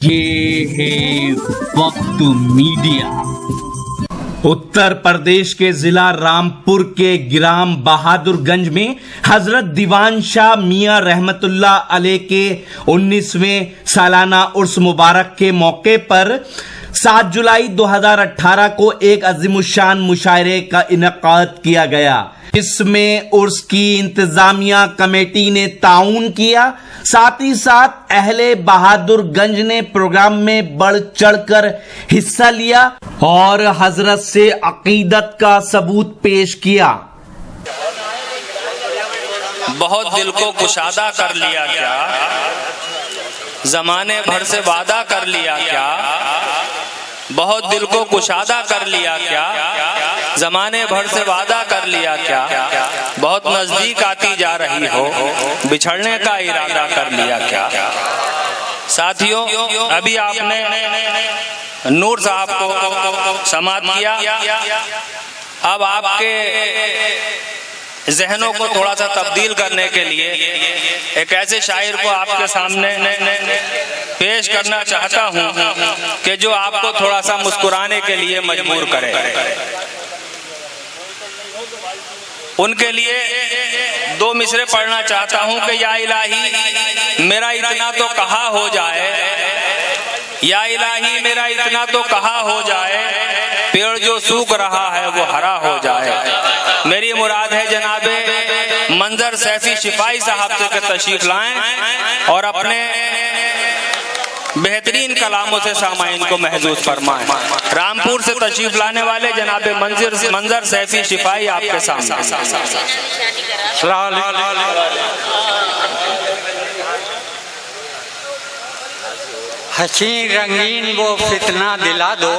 ये है वक्त मीडिया। उत्तर प्रदेश के जिला रामपुर के ग्राम बहादुरगंज में हजरत दीवान शाह मियां रहमतुल्लाह अलैह के 19वें सालाना उर्स मुबारक के मौके पर 7 जुलाई 2018 को एक अजीमुशान मुशायरे का इनेकाद किया गया। इसमें उर्स की इंतजामिया कमेटी ने ताउन किया, साथ ही साथ अहले बहादुरगंज ने प्रोग्राम में बढ़ चढ़कर हिस्सा लिया और हजरत से अकीदत का सबूत पेश किया। बहुत दिल को कुशादा कर लिया क्या, जमाने भर से वादा कर लिया क्या, बहुत दिल को कुशादा कर लिया क्या, जमाने भर से वादा कर लिया क्या, बहुत नजदीक आती जा रही हो, बिछड़ने का इरादा कर लिया क्या। साथियों, अभी आपने नूर साहब को समाअत किया, अब आपके जहनों को थोड़ा सा तब्दील करने के लिए एक ऐसे शायर को आपके सामने पेश करना चाहता हूं कि जो आपको थोड़ा सा मुस्कुराने के लिए मजबूर करे। उनके लिए 2 मिसरे पढ़ना चाहता हूं कि या इलाही मेरा इतना तो कहा हो जाए, या इलाही मेरा इतना तो कहा हो जाए, पेड़ जो सूख रहा है वो हरा हो जाए। मेरी मुराद है जनाबे मंजर सैफी शिफाई साहब से के तशरीफ लाएं और अपने बेहतरीन कलामों से सामाइन को महसूस फरमाएं। रामपुर से तशरीफ लाने वाले जनाबे मंजर सैफी शिफाई आपके सामने। हसीन रंगीन वो फितना दिला दो,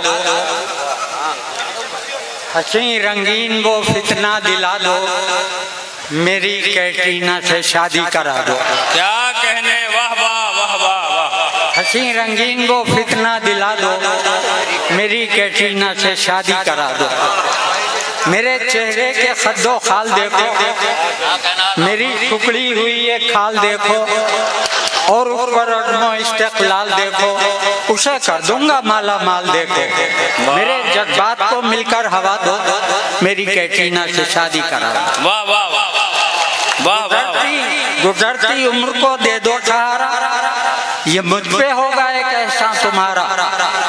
हसीन रंगीन वो फितना दिला दो, मेरी कैटरीना से शादी करा दो। क्या कहने, वाह वाह वाह वाह वाह। हसीन रंगीन वो फितना दिला दो, मेरी कैटरीना से शादी करा दो। मेरे चेहरे के खद्दो खाल देखो, मेरी सुकड़ी हुई ये खाल देखो, और ऊपर इस्तेक़लाल देखो, उसे कर दूंगा माला माल देखो। मेरे जज्बात को मिलकर हवा दो, मेरी कैटरीना से शादी करा दो। वाह वाह वाह वाह। गुजरती उम्र को दे दो सहारा, ये मुझ पे होगा एक एहसान तुम्हारा।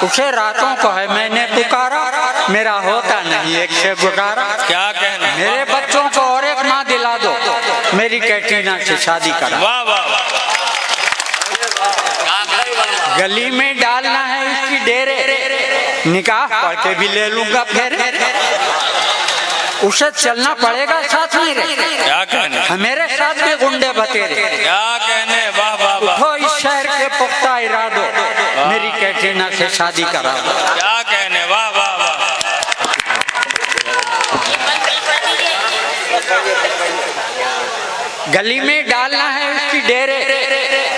उसे रातों को है मैंने पुकारा, मेरा होता नहीं एक से गुजारा। क्या कहना। मेरे बच्चों को और एक माँ दिला दो, मेरी कैटरीना से शादी करा। वाह वाह। गली में डालना है इसकी डेरे, निकाह पढ़ के भी ले लूंगा फिर, उसे चलना पड़ेगा साथ मेरे। क्या कहने। मेरे साथ भी गुंडे बतेरे। क्या कहने, वाह वाह वाह। उठो इस शहर के पुख्ता इरादो, मेरी कैटरीना से शादी करा दो। क्या कहने, वाह वाह वाह। गली में डालना है उसकी डेरे,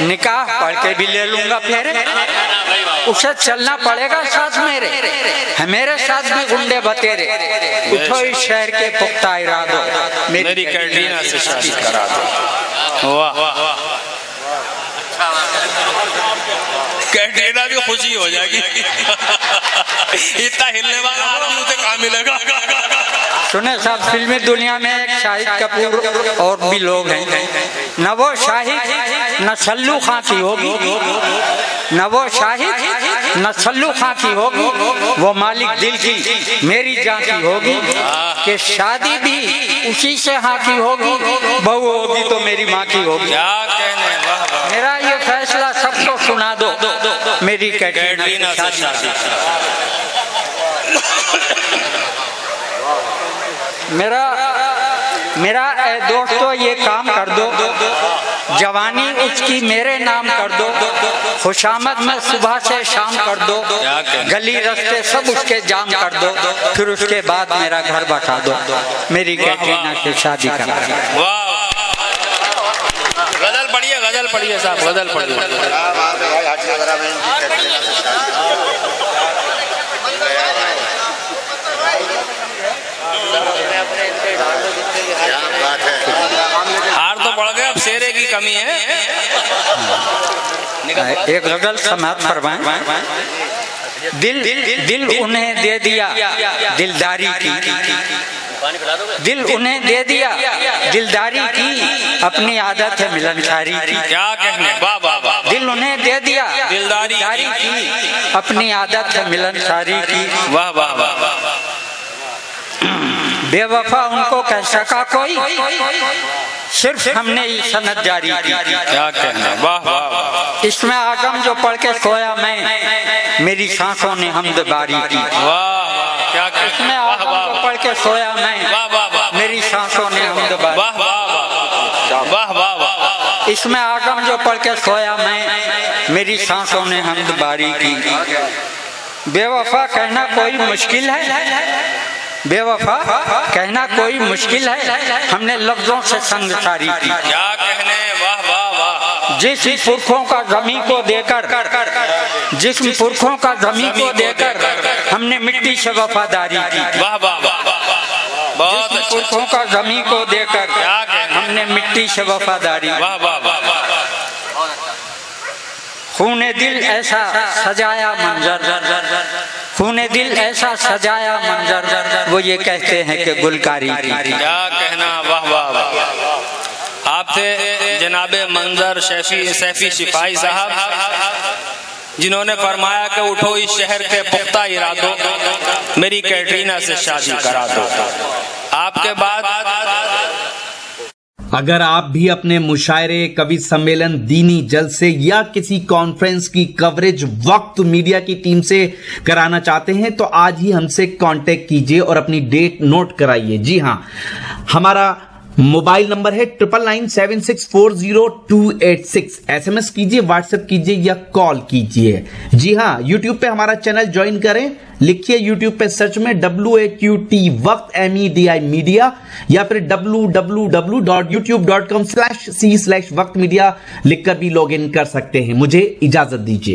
निकाह पढ़ के भी ले लूंगा फिर, उसे चलना पड़ेगा साथ मेरे। मेरे साथ भी गुंडे बतेरे, उठो इस शहर के पुख्ता इरादो, मेरी कैटरीना से शादी करा दो। वाह। कैटरीना भी खुशी हो जाएगी। इतना हिलने वाला आदमी उसे कहाँ मिलेगा। सुने साहब, फिल्मी दुनिया में एक शाहिद कपूर और भी लोग हैं, न वो शाहिद न सल्लू खां की होगी, न वो शाहिद न सल्लू खां की होगी, वो मालिक दिल की मेरी जान की होगी, कि शादी भी उसी से हाँ की होगी, बहू होगी तो मेरी माँ की होगी। क्या कहने, वाह वाह। मेरा ये फैसला सबको सुना दो, मेरी कैटरीना से शादी। मेरा दोस्तों ये काम कर दो, जवानी उसकी मेरे नाम कर दो, खुशामद में सुबह से शाम कर दो, गली रास्ते सब उसके जाम कर दो, फिर उसके बाद मेरा घर बता दो, मेरी कैटरीना से शादी करा दो। वाह। गजल पढ़िए साहब, गजल पढ़िए। हार तो बढ़ गए, अब शेरे की कमी है। एक गजल समाप्त फरमाएं। दिल उन्हें दे दिया दिलदारी की, दिल उन्हें दे दिया दिलदारी की, अपनी आदत है मिलनसारी की। क्या कहने, वाह वाह वाह। दिल उन्हें दे दिया दिलदारी की, अपनी आदत है मिलनसारी की। वाह वाह वाह। बेवफा उनको कह सका कोई, सिर्फ हमने ही सनद जारी की। क्या कहने, वाह वाह वाह। इसमें आगम जो पढ़ के सोया मैं, मेरी सांसों ने हमद बारी की। वाह वाह, क्या कहने, इसमें वाह आगम वाह जो वाह। पढ़ के सोया मैं, वाह वाह वाह। मेरी सांसों ने हमद बारी। वाह वाह वाह, वाह वाह वाह। इसमें आगम जो पढ़ के सोया मैं, मेरी सांसों ने हमद बारी की। बेवफा कहना कोई मुश्किल है, बेवफा कहना कोई मुश्किल है, हमने लफ्जों से संगसारी की। क्या कहने, वाह वाह वाह। जिस पुरखों का जमी को देकर, जिस पुरखों का जमी को देकर, हमने मिट्टी से वफादारी की। वाह वाह वाह, बहुत जिस अच्छा। पुरखों का जमी को देकर, क्या कहने, हमने मिट्टी से वफादारी। वाह वाह वाह। खूने दिल ऐसा सजाया मंजर, खूने दिल ऐसा सजाया मंजर, वो ये कहते हैं कि गुलकारी की। क्या कहना, वाह वाह वाह। आप थे जनाबे मंजर सैफी शिफाई साहब, जिन्होंने फरमाया कि उठो इस शहर के पुख्ता इरादों, मेरी कैटरीना से शादी करा दो। आपके बाद अगर आप भी अपने मुशायरे, कवि सम्मेलन, दीनी जलसे या किसी कॉन्फ्रेंस की कवरेज वक्त मीडिया की टीम से कराना चाहते हैं तो आज ही हमसे कांटेक्ट कीजिए और अपनी डेट नोट कराइए। जी हां, हमारा मोबाइल नंबर है 9997640286। SMS कीजिए, व्हाट्सएप कीजिए या कॉल कीजिए। जी हां, यूट्यूब पे हमारा चैनल ज्वाइन करें, लिखिए यूट्यूब पे सर्च में WAQT वक्त MEDI मीडिया, या फिर www.youtube.com/c/वक्त मीडिया लिखकर भी लॉग इन कर सकते हैं। मुझे इजाजत दीजिए।